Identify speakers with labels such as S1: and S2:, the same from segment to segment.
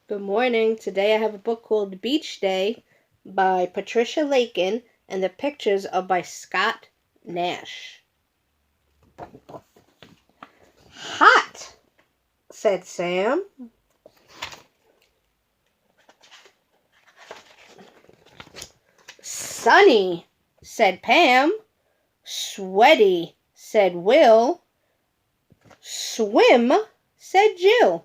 S1: Good morning. Today I have a book called Beach Day by Patricia Lakin, and the pictures are by Scott Nash. Hot, said Sam. Sunny, said Pam. Sweaty, said Will. Swim, said Jill.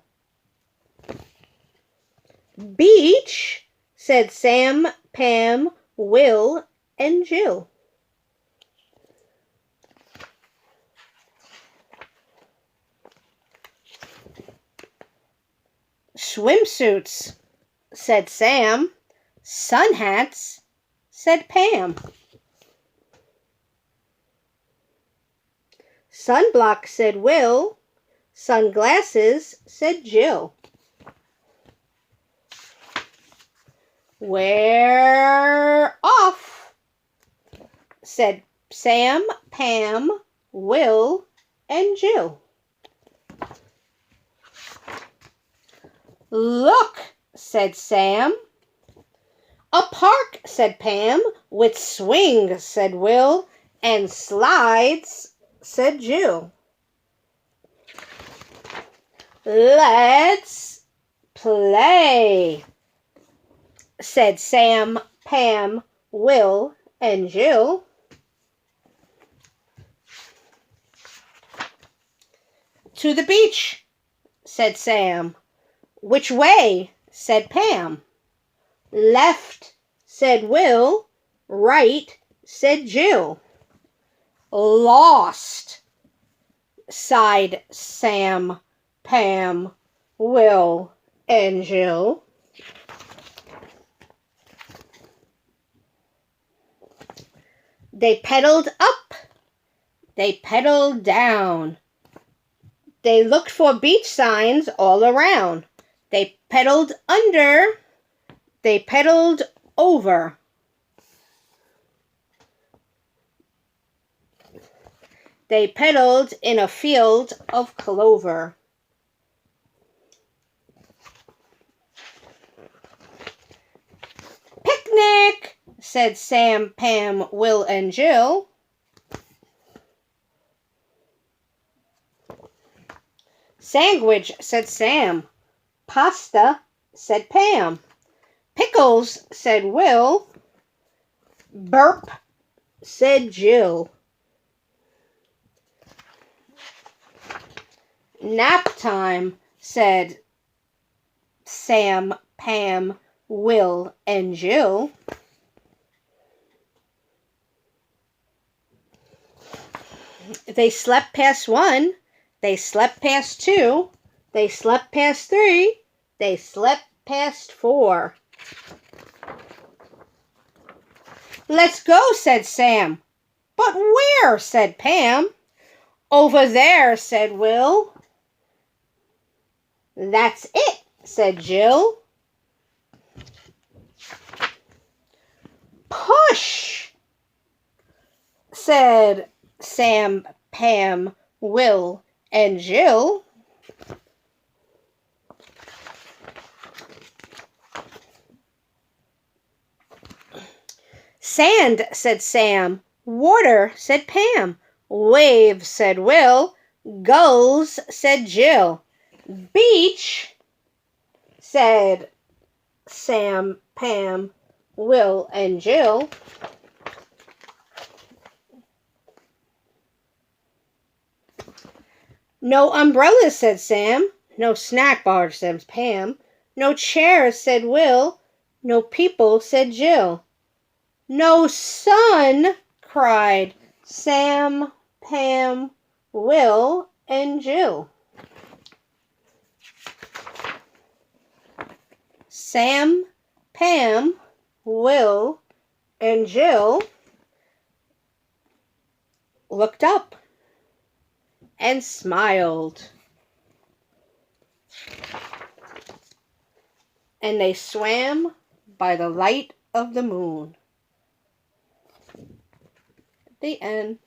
S1: Beach, said Sam, Pam, Will, and Jill. Swimsuits, said Sam. Sun hats, said Pam. Sunblock, said Will. Sunglasses, said Jill. We're off, said Sam, Pam, Will, and Jill. Look, said Sam. A park, said Pam. With swings, said Will. And slides, said Jill. Let's play, said Sam, Pam, Will, and Jill. To the beach, said Sam. Which way, said Pam. Left, said Will. Right, said Jill. Lost, sighed Sam, Pam, Will, and Jill. They pedaled up. They pedaled down. They looked for beach signs all around. They pedaled under. They pedaled over. They pedaled in a field of clover. Picnic, said Sam, Pam, Will, and Jill. Sandwich, said Sam. Pasta, said Pam. Pickles, said Will. Burp, said Jill. Nap time, said Sam, Pam, Will, and Jill. They slept past 1. They slept past 2. They slept past 3. They slept past 4. Let's go, said Sam. But where, said Pam. Over there, said Will. That's it, said Jill. Push, said Sam, Pam, Will, and Jill. Sand, said Sam. Water, said Pam. Waves, said Will. Gulls, said Jill. Beach, said Sam, Pam, Will, and Jill. No umbrellas, said Sam. No snack bars, said Pam. No chairs, said Will. No people, said Jill. No sun, cried Sam, Pam, Will, and Jill. Sam, Pam, Will, and Jill looked up and smiled. And they swam by the light of the moon. The end.